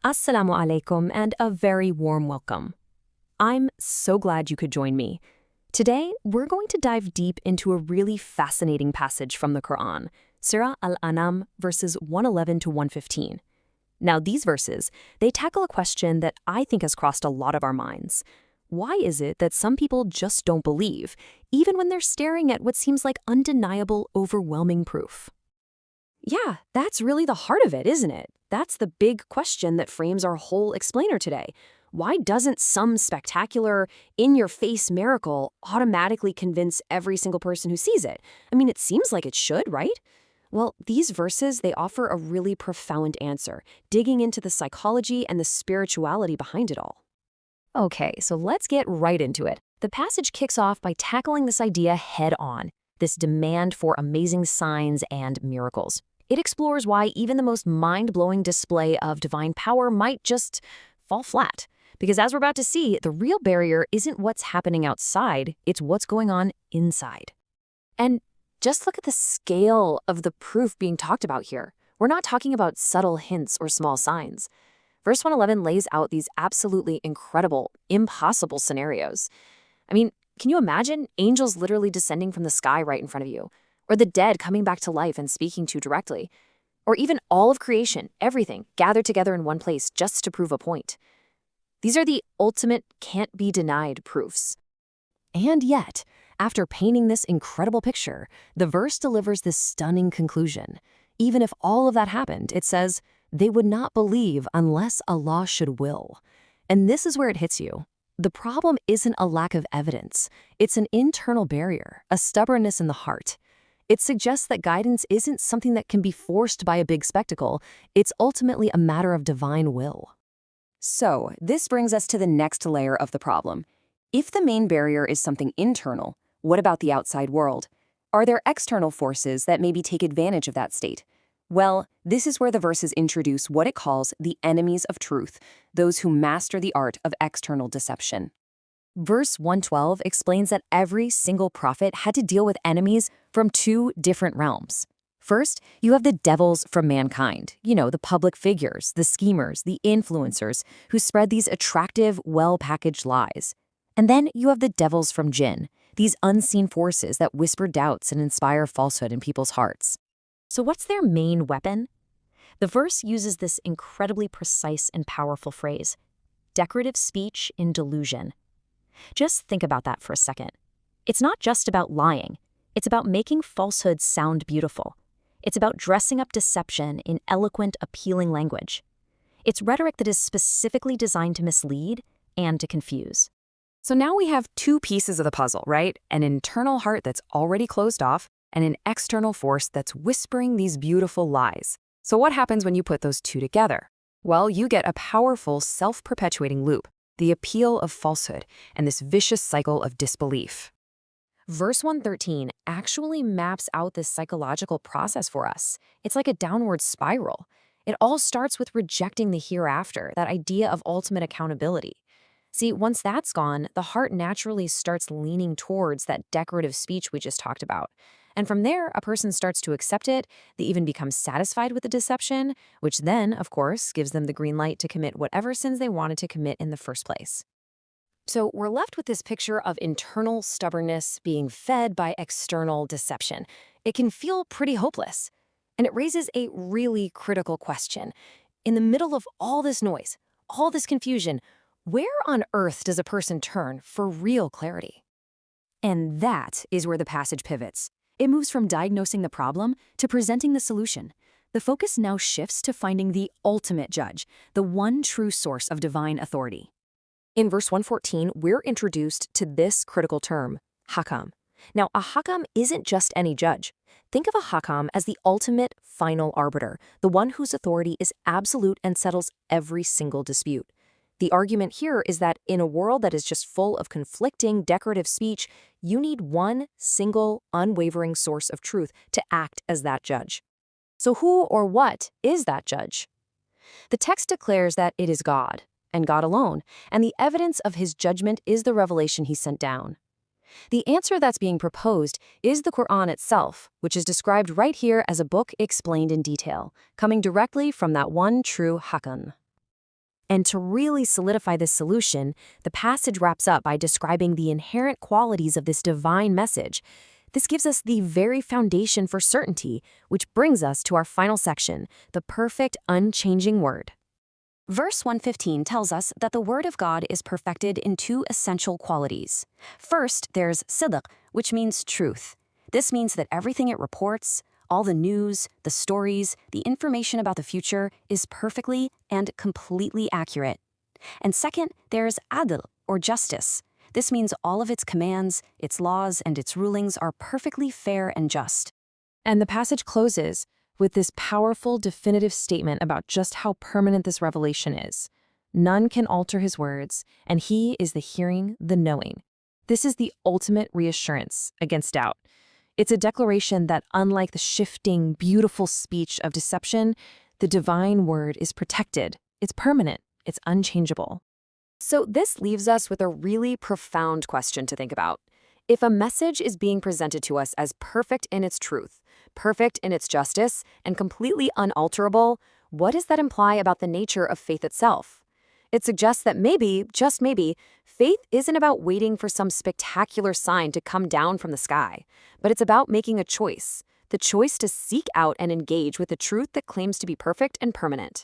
Assalamu alaikum and a very warm welcome. I'm so glad you could join me. Today, we're going to dive deep into a really fascinating passage from the Qur'an, Surah Al-An'ām, verses 111 to 115. Now, these verses, they tackle a question that I think has crossed a lot of our minds. Why is it that some people just don't believe, even when they're staring at what seems like undeniable, overwhelming proof? Yeah, that's really the heart of it, isn't it? That's the big question that frames our whole explainer today. Why doesn't some spectacular, in-your-face miracle automatically convince every single person who sees it? I mean, it seems like it should, right? Well, these verses, they offer a really profound answer, digging into the psychology and the spirituality behind it all. Okay, so let's get right into it. The passage kicks off by tackling this idea head-on, this demand for amazing signs and miracles. It explores why even the most mind-blowing display of divine power might just fall flat. Because as we're about to see, the real barrier isn't what's happening outside, it's what's going on inside. And just look at the scale of the proof being talked about here. We're not talking about subtle hints or small signs. Verse 111 lays out these absolutely incredible, impossible scenarios. I mean, can you imagine angels literally descending from the sky right in front of you? Or the dead coming back to life and speaking to you directly? Or even all of creation, everything, gathered together in one place just to prove a point. These are the ultimate can't-be-denied proofs. And yet, after painting this incredible picture, the verse delivers this stunning conclusion. Even if all of that happened, it says, they would not believe unless Allah should will. And this is where it hits you. The problem isn't a lack of evidence. It's an internal barrier, a stubbornness in the heart. It suggests that guidance isn't something that can be forced by a big spectacle. It's ultimately a matter of divine will. So, this brings us to the next layer of the problem. If the main barrier is something internal, what about the outside world? Are there external forces that maybe take advantage of that state? Well, this is where the verses introduce what it calls the enemies of truth, those who master the art of external deception. Verse 112 explains that every single prophet had to deal with enemies from two different realms. First, you have the devils from mankind, the public figures, the schemers, the influencers who spread these attractive, well-packaged lies. And then you have the devils from jinn, these unseen forces that whisper doubts and inspire falsehood in people's hearts. So what's their main weapon? The verse uses this incredibly precise and powerful phrase, decorative speech in delusion. Just think about that for a second. It's not just about lying. It's about making falsehoods sound beautiful. It's about dressing up deception in eloquent, appealing language. It's rhetoric that is specifically designed to mislead and to confuse. So now we have two pieces of the puzzle, right? An internal heart that's already closed off and an external force that's whispering these beautiful lies. So what happens when you put those two together? Well, you get a powerful, self-perpetuating loop, the appeal of falsehood, and this vicious cycle of disbelief. Verse 113 actually maps out this psychological process for us. It's like a downward spiral. It all starts with rejecting the hereafter, that idea of ultimate accountability. See, once that's gone, the heart naturally starts leaning towards that decorative speech we just talked about. And from there, a person starts to accept it, they even become satisfied with the deception, which then, of course, gives them the green light to commit whatever sins they wanted to commit in the first place. So we're left with this picture of internal stubbornness being fed by external deception. It can feel pretty hopeless. And it raises a really critical question. In the middle of all this noise, all this confusion, where on earth does a person turn for real clarity? And that is where the passage pivots. It moves from diagnosing the problem to presenting the solution. The focus now shifts to finding the ultimate judge, the one true source of divine authority. In verse 114, we're introduced to this critical term, hakam. Now, a hakam isn't just any judge. Think of a hakam as the ultimate final arbiter, the one whose authority is absolute and settles every single dispute. The argument here is that in a world that is just full of conflicting, decorative speech, you need one single, unwavering source of truth to act as that judge. So who or what is that judge? The text declares that it is God, and God alone, and the evidence of his judgment is the revelation he sent down. The answer that's being proposed is the Qur'an itself, which is described right here as a book explained in detail, coming directly from that one true hakam. And to really solidify this solution, the passage wraps up by describing the inherent qualities of this divine message. This gives us the very foundation for certainty, which brings us to our final section, the perfect, unchanging word. Verse 115 tells us that the Word of God is perfected in two essential qualities. First, there's sidq, which means truth. This means that everything it reports, all the news, the stories, the information about the future is perfectly and completely accurate. And second, there's adl, or justice. This means all of its commands, its laws, and its rulings are perfectly fair and just. And the passage closes with this powerful, definitive statement about just how permanent this revelation is. None can alter his words, and he is the hearing, the knowing. This is the ultimate reassurance against doubt. It's a declaration that, unlike the shifting, beautiful speech of deception, the divine word is protected, it's permanent, it's unchangeable. So this leaves us with a really profound question to think about. If a message is being presented to us as perfect in its truth, perfect in its justice, and completely unalterable, what does that imply about the nature of faith itself? It suggests that maybe, just maybe, faith isn't about waiting for some spectacular sign to come down from the sky, but it's about making a choice, the choice to seek out and engage with the truth that claims to be perfect and permanent.